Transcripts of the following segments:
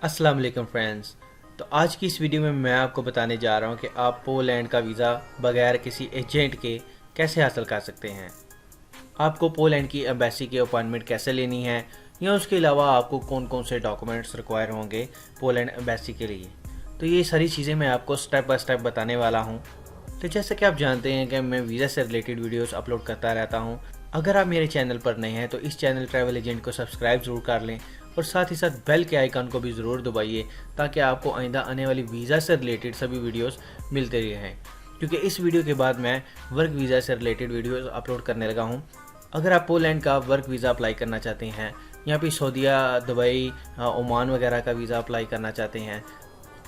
अस्सलाम वालेकुम फ्रेंड्स। तो आज की इस वीडियो में मैं आपको बताने जा रहा हूं कि आप पोलैंड का वीज़ा बगैर किसी एजेंट के कैसे हासिल कर सकते हैं। आपको पोलैंड की एम्बेसी की अपॉइंटमेंट कैसे लेनी है या उसके अलावा आपको कौन कौन से डॉक्यूमेंट्स रिक्वायर होंगे पोलैंड एम्बेसी के लिए। तो ये सारी चीज़ें मैं आपको स्टेप बाय स्टेप बताने वाला हूँ। तो जैसे कि आप जानते हैं कि मैं वीज़ा से रिलेटेड वीडियोस अपलोड करता रहता हूँ। अगर आप मेरे चैनल पर नए हैं तो इस चैनल ट्रैवल एजेंट को सब्सक्राइब ज़रूर कर लें और साथ ही साथ बेल के आइकन को भी ज़रूर दबाइए ताकि आपको आइंदा आने वाली वीज़ा से रिलेटेड सभी वीडियोस मिलते रहें, क्योंकि इस वीडियो के बाद मैं वर्क वीज़ा से रिलेटेड वीडियोस अपलोड करने लगा हूं। अगर आप पोलैंड का वर्क वीज़ा अप्लाई करना चाहते हैं या फिर सऊदीया, दुबई, ओमान वगैरह का वीज़ा अप्लाई करना चाहते हैं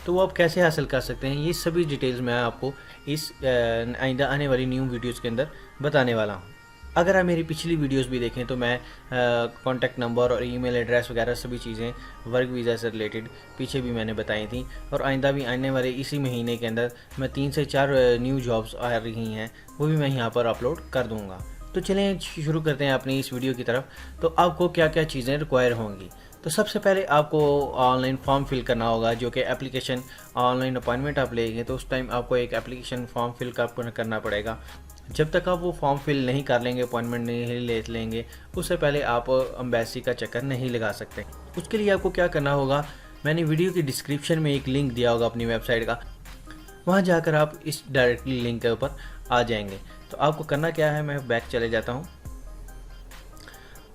तो वो आप कैसे हासिल कर सकते हैं, ये सभी डिटेल्स मैं आपको इस आइंदा आने वाली न्यू वीडियोज़ के अंदर बताने वाला हूँ। अगर आप मेरी पिछली वीडियोस भी देखें तो मैं कॉन्टैक्ट नंबर और ईमेल एड्रेस वगैरह सभी चीज़ें वर्क वीज़ा से रिलेटेड पीछे भी मैंने बताई थी और आइंदा भी आने वाले इसी महीने के अंदर मैं 3 से 4 न्यू जॉब्स आ रही हैं, वो भी मैं यहाँ पर अपलोड कर दूँगा। तो चलें शुरू करते हैं अपनी इस वीडियो की तरफ। तो आपको क्या क्या चीज़ें रिक्वायर होंगी। तो सबसे पहले आपको ऑनलाइन फॉर्म फिल करना होगा, जो कि एप्लीकेशन ऑनलाइन अपॉइंटमेंट आप लेंगे तो उस टाइम आपको एक एप्लीकेशन फॉर्म फिल करना पड़ेगा। जब तक आप वो फॉर्म फिल नहीं कर लेंगे, अपॉइंटमेंट नहीं ले लेंगे, उससे पहले आप एम्बेसी का चक्कर नहीं लगा सकते। उसके लिए आपको क्या करना होगा, मैंने वीडियो की डिस्क्रिप्शन में एक लिंक दिया होगा अपनी वेबसाइट का, वहाँ जाकर आप इस डायरेक्टली लिंक के ऊपर आ जाएंगे। तो आपको करना क्या है, मैं बैक चले जाता हूँ।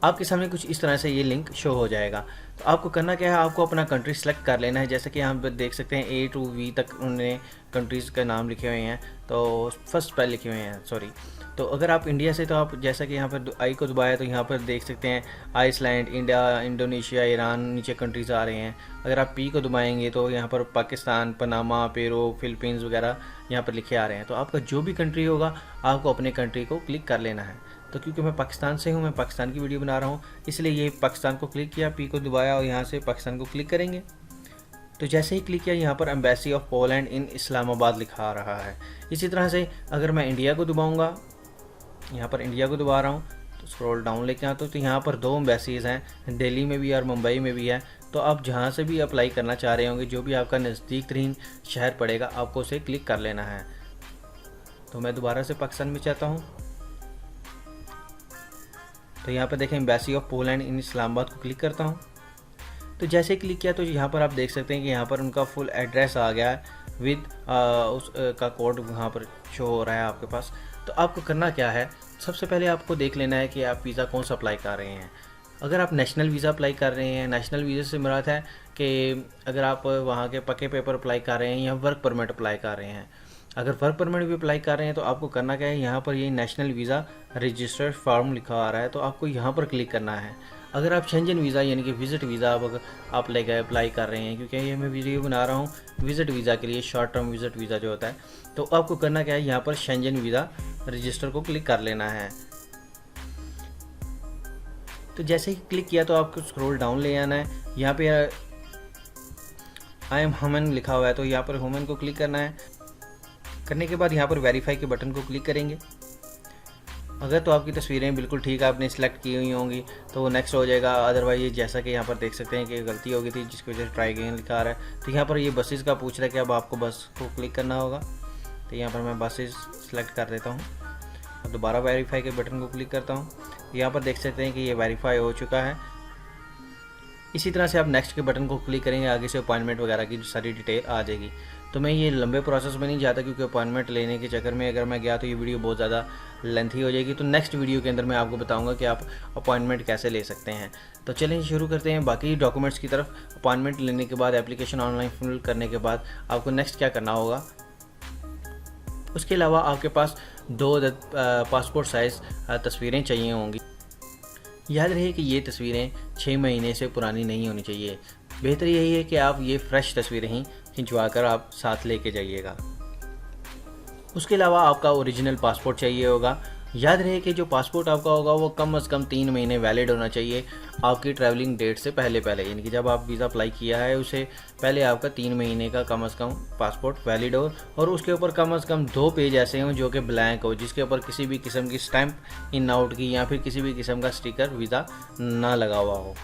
आपके सामने कुछ इस तरह से ये लिंक शो हो जाएगा। तो आपको करना क्या है, आपको अपना कंट्री सेलेक्ट कर लेना है। जैसे कि यहाँ पर देख सकते हैं A to V तक उन्होंने कंट्रीज़ का नाम लिखे हुए हैं, तो फर्स्ट पहले लिखे हुए हैं सॉरी। तो अगर आप इंडिया से, तो आप जैसा कि यहाँ पर आई को दबाया तो यहाँ पर देख सकते हैं आइसलैंड, इंडिया, इंडोनेशिया, ईरान नीचे कंट्रीज़ आ रहे हैं। अगर आप P को दबाएंगे तो यहाँ पर पाकिस्तान, पनामा, पेरू, फिलीपींस वगैरह यहाँ पर लिखे आ रहे हैं। तो आपका जो भी कंट्री होगा आपको अपने कंट्री को क्लिक कर लेना है। तो क्योंकि मैं पाकिस्तान से हूँ, मैं पाकिस्तान की वीडियो बना रहा हूँ, इसलिए ये पाकिस्तान को क्लिक किया, P को दबाया और यहाँ से पाकिस्तान को क्लिक करेंगे। तो जैसे ही क्लिक किया यहाँ पर एम्बेसी ऑफ पोलैंड इन इस्लामाबाद लिखा आ रहा है। इसी तरह से अगर मैं इंडिया को दबाऊँगा, यहाँ पर इंडिया को दबा रहा हूँ, तो स्क्रॉल डाउन लेके आता हूँ तो यहाँ पर 2 एम्बेसीज़ हैं, दिल्ली में भी और मुंबई में भी है। तो आप जहाँ से भी अप्लाई करना चाह रहे होंगे, जो भी आपका नज़दीक तरीन शहर पड़ेगा, आपको उसे क्लिक कर लेना है। तो मैं दोबारा से पाकिस्तान में चाहता हूँ, तो यहाँ पर देखें एम्बेसी ऑफ पोलैंड इन इस्लामाबाद को क्लिक करता हूँ। तो जैसे क्लिक किया तो यहाँ पर आप देख सकते हैं कि यहाँ पर उनका फुल एड्रेस आ गया है विद उस का कोड वहाँ पर शो हो रहा है आपके पास। तो आपको करना क्या है, सबसे पहले आपको देख लेना है कि आप वीज़ा कौन सा अप्लाई कर रहे हैं। अगर आप नेशनल वीज़ा अप्लाई कर रहे हैं, नेशनल वीज़ा से मुराद है कि अगर आप वहाँ के पक्के पेपर अप्लाई कर रहे हैं या वर्क परमिट अप्लाई कर रहे हैं। अगर वर्क परमिट भी अप्लाई कर रहे हैं तो आपको करना क्या है, यहाँ पर ये नेशनल वीज़ा रजिस्टर्ड फॉर्म लिखा आ रहा है, तो आपको यहाँ पर क्लिक करना है। अगर आप शेंजन वीज़ा यानी कि विज़िट वीज़ा आप लेकर अप्लाई कर रहे हैं, क्योंकि ये मैं वीडियो बना रहा हूँ विज़िट वीज़ा के लिए, शॉर्ट टर्म विज़िट वीज़ा जो होता है, तो आपको करना क्या है, यहाँ पर शेंजन वीज़ा रजिस्टर को क्लिक कर लेना है। तो जैसे ही क्लिक किया तो आपको स्क्रॉल डाउन ले आना है, यहाँ पे आई एम ह्यूमन लिखा हुआ है, तो यहाँ पर ह्यूमन को क्लिक करना है। करने के बाद यहाँ पर वेरीफाई के बटन को क्लिक करेंगे। अगर तो आपकी तस्वीरें बिल्कुल ठीक आपने सेलेक्ट की हुई होंगी तो वो नेक्स्ट हो जाएगा, अदरवाइज जैसा कि यहाँ पर देख सकते हैं कि गलती हो गई थी जिसकी वजह से ट्राई अगेन लिखा आ रहा है। तो यहाँ पर ये बसेस का पूछ रहा है कि अब आपको बस को क्लिक करना होगा, तो यहाँ पर मैं बसेस सेलेक्ट कर देता हूँ और दोबारा वेरीफाई के बटन को क्लिक करता हूँ। यहाँ पर देख सकते हैं कि ये वेरीफाई हो चुका है। इसी तरह से आप नेक्स्ट के बटन को क्लिक करेंगे, आगे से अपॉइंटमेंट वगैरह की सारी डिटेल आ जाएगी। तो मैं ये लंबे प्रोसेस में नहीं जाता, क्योंकि अपॉइंटमेंट लेने के चक्कर में अगर मैं गया तो ये वीडियो बहुत ज़्यादा लेंथी हो जाएगी। तो नेक्स्ट वीडियो के अंदर मैं आपको बताऊंगा कि आप अपॉइंटमेंट कैसे ले सकते हैं। तो चलिए शुरू करते हैं बाकी डॉक्यूमेंट्स की तरफ। अपॉइंटमेंट लेने के बाद, एप्लीकेशन ऑनलाइन फिल करने के बाद आपको नेक्स्ट क्या करना होगा, उसके अलावा आपके पास 2 पासपोर्ट साइज़ तस्वीरें चाहिए होंगी। याद रहे कि ये तस्वीरें 6 महीने से पुरानी नहीं होनी चाहिए। बेहतर यही है कि आप ये फ्रेश तस्वीरें ही खिंचवा कर आप साथ लेके जाइएगा। उसके अलावा आपका ओरिजिनल पासपोर्ट चाहिए होगा। याद रहे कि जो पासपोर्ट आपका होगा वो कम से कम 3 महीने वैलिड होना चाहिए आपकी ट्रैवलिंग डेट से पहले, यानी कि जब आप वीज़ा अप्लाई किया है उसे पहले आपका 3 महीने का कम से कम पासपोर्ट वैलिड हो और उसके ऊपर कम से कम 2 पेज ऐसे हों जो कि ब्लैंक हो, जिसके ऊपर किसी भी किस्म की स्टैंप इन आउट की या फिर किसी भी किस्म का स्टिकर वीज़ा ना लगा हुआ हो।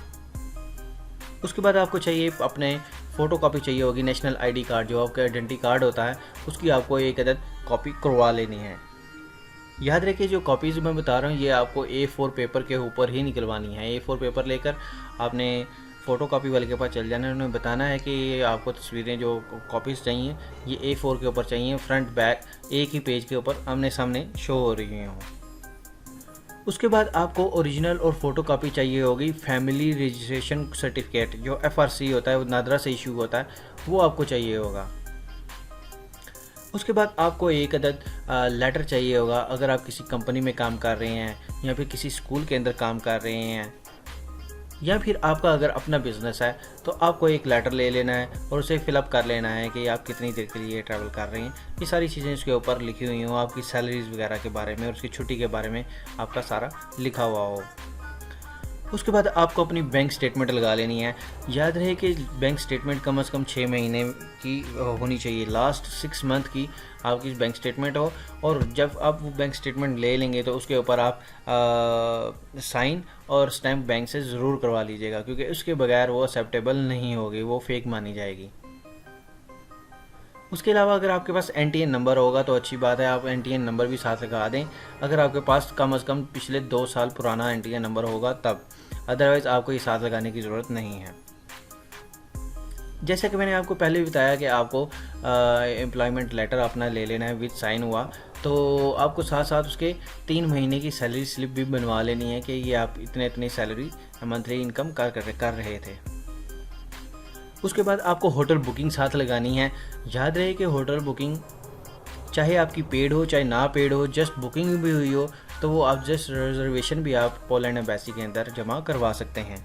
उसके बाद आपको चाहिए अपने फ़ोटो कॉपी चाहिए होगी, नेशनल आईडी कार्ड जो आपका आइडेंटिटी कार्ड होता है उसकी आपको एक अदद कॉपी करवा लेनी है। याद रखिए जो कॉपीज़ मैं बता रहा हूँ ये आपको A4 पेपर के ऊपर ही निकलवानी है। A4 पेपर लेकर आपने फ़ोटो कॉपी वाले के पास चल जाना है, उन्हें बताना है कि ये आपको तस्वीरें जो कॉपीज़ चाहिए ये A4 के ऊपर चाहिए, फ्रंट बैक एक ही पेज के ऊपर आमने सामने शो हो रही हों। उसके बाद आपको ओरिजिनल और फ़ोटो कॉपी चाहिए होगी फैमिली रजिस्ट्रेशन सर्टिफिकेट जो FRC होता है, वो नादरा से इशू होता है, वो आपको चाहिए होगा। उसके बाद आपको एक अदद लेटर चाहिए होगा अगर आप किसी कंपनी में काम कर रहे हैं या फिर किसी स्कूल के अंदर काम कर रहे हैं या फिर आपका अगर अपना बिज़नेस है तो आपको एक लेटर ले लेना है और उसे फिलअप कर लेना है कि आप कितनी देर के लिए ट्रैवल कर रहे हैं। ये सारी चीज़ें इसके ऊपर लिखी हुई हों, आपकी सैलरीज वगैरह के बारे में और उसकी छुट्टी के बारे में आपका सारा लिखा हुआ हो। उसके बाद आपको अपनी बैंक स्टेटमेंट लगा लेनी है। याद रहे कि बैंक स्टेटमेंट कम से कम 6 महीने की होनी चाहिए, लास्ट 6 मंथ की आपकी बैंक स्टेटमेंट हो। और जब आप वो बैंक स्टेटमेंट ले लेंगे तो उसके ऊपर आप साइन और स्टैम्प बैंक से ज़रूर करवा लीजिएगा, क्योंकि उसके बगैर वो एक्सेप्टेबल नहीं होगी, वो फेक मानी जाएगी। उसके अलावा अगर आपके पास NTN नंबर होगा तो अच्छी बात है, आप NTN नंबर भी साथ लगा दें। अगर आपके पास कम से कम पिछले 2 साल पुराना NTN नंबर होगा तब, अदरवाइज़ आपको ये साथ लगाने की ज़रूरत नहीं है। जैसे कि मैंने आपको पहले भी बताया कि आपको एम्प्लॉयमेंट लेटर अपना ले लेना है विद साइन हुआ, तो आपको साथ साथ उसके 3 महीने की सैलरी स्लिप भी बनवा लेनी है कि ये आप इतने इतनी सैलरी मंथली इनकम कर रहे थे। उसके बाद आपको होटल बुकिंग साथ लगानी है। याद रहे कि होटल बुकिंग चाहे आपकी पेड हो चाहे ना पेड हो, जस्ट बुकिंग भी हुई हो तो वो आप जस्ट रिजर्वेशन भी आप पोलैंड एम्बेसी के अंदर जमा करवा सकते हैं।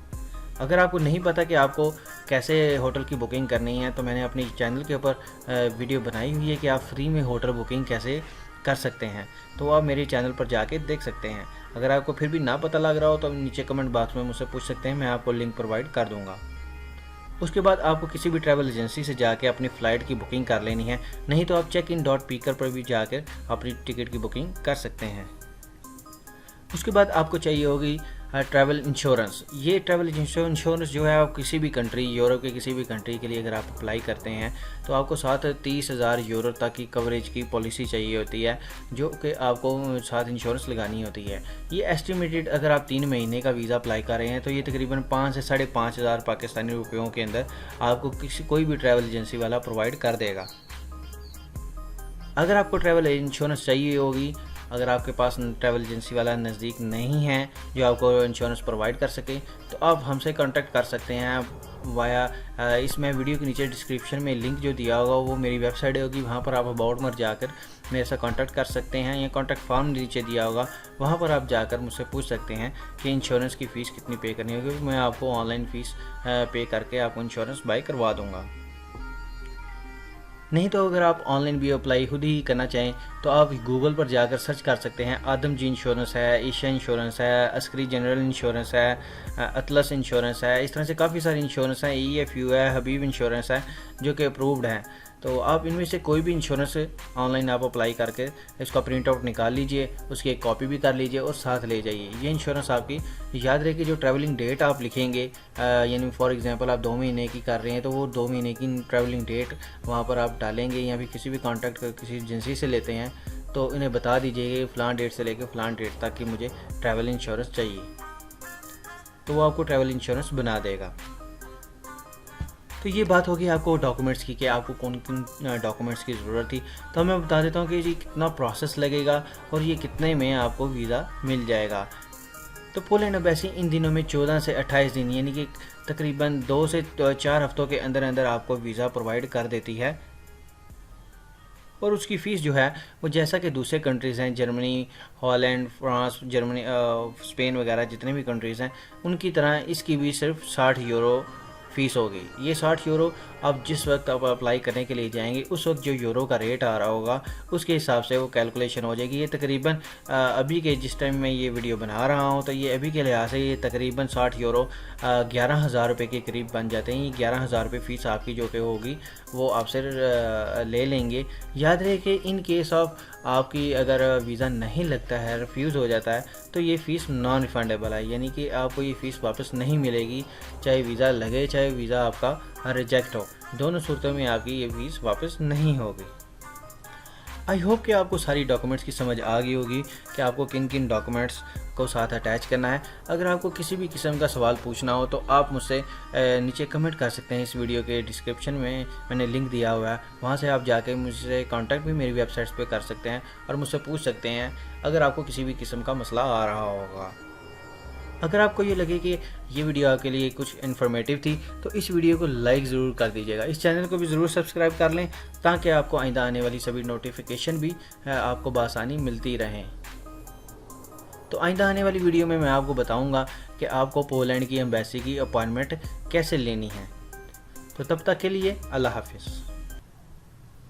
अगर आपको नहीं पता कि आपको कैसे होटल की बुकिंग करनी है तो मैंने अपने चैनल के ऊपर वीडियो बनाई हुई है कि आप फ्री में होटल बुकिंग कैसे कर सकते हैं, तो आप मेरे चैनल पर जाके देख सकते हैं। अगर आपको फिर भी ना पता लग रहा हो तो नीचे कमेंट बॉक्स में मुझसे पूछ सकते हैं, मैं आपको लिंक प्रोवाइड कर दूँगा। उसके बाद आपको किसी भी ट्रैवल एजेंसी से जाके अपनी फ़्लाइट की बुकिंग कर लेनी है, नहीं तो आप checkin.pकर पर भी जाकर अपनी टिकट की बुकिंग कर सकते हैं। उसके बाद आपको चाहिए होगी ट्रैवल इंश्योरेंस। ये ट्रैवल इंश्योरेंस जो है आप किसी भी कंट्री, यूरोप के किसी भी कंट्री के लिए अगर आप अप्लाई करते हैं तो आपको साथ 30,000 यूरो तक की कवरेज की पॉलिसी चाहिए होती है, जो कि आपको साथ इंश्योरेंस लगानी होती है। ये एस्टिमेटेड अगर आप 3 महीने का वीज़ा अप्लाई कर रहे हैं तो ये तकरीबन 5 से 5,500 पाकिस्तानी रुपयों के अंदर आपको कोई भी ट्रैवल एजेंसी वाला प्रोवाइड कर देगा। अगर आपको ट्रैवल इंश्योरेंस चाहिए होगी, अगर आपके पास ट्रैवल एजेंसी वाला नज़दीक नहीं है जो आपको इंश्योरेंस प्रोवाइड कर सके, तो आप हमसे कांटेक्ट कर सकते हैं वाया इसमें वीडियो के नीचे डिस्क्रिप्शन में लिंक जो दिया होगा वो मेरी वेबसाइट होगी, वहाँ पर आप अबाउट में जाकर मेरे से कांटेक्ट कर सकते हैं, या कांटेक्ट फॉर्म नीचे दिया होगा वहाँ पर आप जाकर मुझसे पूछ सकते हैं कि इंश्योरेंस की फ़ीस कितनी पे करनी होगी। मैं आपको ऑनलाइन फ़ीस पे करके आपको इंश्योरेंस बाई करवा दूँगा। नहीं तो अगर आप ऑनलाइन भी अप्लाई खुद ही करना चाहें तो आप गूगल पर जाकर सर्च कर सकते हैं। आदम जी इंश्योरेंस है, एशिया इंश्योरेंस है, अस्करी जनरल इंश्योरेंस है, अतलस इंश्योरेंस है, इस तरह से काफ़ी सारे इंश्योरेंस हैं। EFU है, हबीब इंश्योरेंस है जो कि अप्रूव्ड हैं। तो आप इनमें से कोई भी इंश्योरेंस ऑनलाइन आप अप्लाई करके इसका प्रिंट आउट निकाल लीजिए, उसकी एक कॉपी भी कर लीजिए और साथ ले जाइए। ये इंश्योरेंस आपकी याद रहे कि जो ट्रैवलिंग डेट आप लिखेंगे, यानी फॉर एग्जांपल आप 2 महीने की कर रहे हैं तो वो 2 महीने की ट्रैवलिंग डेट वहाँ पर आप डालेंगे, या फिर किसी भी कॉन्टैक्ट किसी एजेंसी से लेते हैं तो इन्हें बता दीजिए कि फ़लाँ डेट से लेकर फ़लाँ डेट तक की मुझे ट्रैवल इंश्योरेंस चाहिए, तो वो आपको ट्रैवल इंश्योरेंस बना देगा। तो ये बात होगी आपको डॉक्यूमेंट्स की कि आपको कौन किन डॉक्यूमेंट्स की ज़रूरत थी। तो मैं बता देता हूँ कि ये कितना प्रोसेस लगेगा और ये कितने में आपको वीज़ा मिल जाएगा। तो पोलैंड एम्बेसी इन दिनों में 14 से 28 दिन यानी कि तकरीबन 2 से 4 हफ्तों के अंदर अंदर आपको वीज़ा प्रोवाइड कर देती है। और उसकी फ़ीस जो है वो जैसा कि दूसरे कंट्रीज़ हैं, Germany, Holland, France, Germany, Spain वगैरह जितने भी कंट्रीज़ हैं उनकी तरह इसकी भी सिर्फ 60 यूरो फ़ीस होगी। ये 60 यूरो आप जिस वक्त आप अप्लाई करने के लिए जाएंगे उस वक्त जो यूरो का रेट आ रहा होगा उसके हिसाब से वो कैलकुलेशन हो जाएगी। ये तकरीबन अभी के जिस टाइम मैं ये वीडियो बना रहा हूँ तो ये अभी के लिहाज से ये तकरीबन 60 यूरो 11,000 रुपये के करीब बन जाते हैं। ये 11,000 रुपये फ़ीस आपकी जो कि होगी वो आपसे ले लेंगे। याद रहे कि इन केस ऑफ आपकी अगर वीज़ा नहीं लगता है, रिफ्यूज़ हो जाता है, तो ये फ़ीस नॉन रिफंडेबल है, यानी कि आपको ये फ़ीस वापस नहीं मिलेगी, चाहे वीज़ा लगे चाहे चाहे वीज़ा आपका रिजेक्ट हो, दोनों सूरतों में आपकी ये फीस वापस नहीं होगी। आई होप कि आपको सारी डॉक्यूमेंट्स की समझ आ गई होगी कि आपको किन किन डॉक्यूमेंट्स को साथ अटैच करना है। अगर आपको किसी भी किस्म का सवाल पूछना हो तो आप मुझसे नीचे कमेंट कर सकते हैं। इस वीडियो के डिस्क्रिप्शन में मैंने लिंक दिया हुआ है, वहाँ से आप जाके मुझसे कांटेक्ट भी मेरी वेबसाइट्स पे कर सकते हैं और मुझसे पूछ सकते हैं अगर आपको किसी भी किस्म का मसला आ रहा होगा। अगर आपको ये लगे कि ये वीडियो आपके लिए कुछ इन्फॉर्मेटिव थी तो इस वीडियो को लाइक ज़रूर कर दीजिएगा। इस चैनल को भी ज़रूर सब्सक्राइब कर लें ताकि आपको आइंदा आने वाली सभी नोटिफिकेशन भी आपको बआसानी मिलती रहें। तो आइंदा आने वाली वीडियो में मैं आपको बताऊंगा कि आपको पोलैंड की एम्बेसी की अपॉइंटमेंट कैसे लेनी है। तो तब तक के लिए अल्लाह हाफिज़।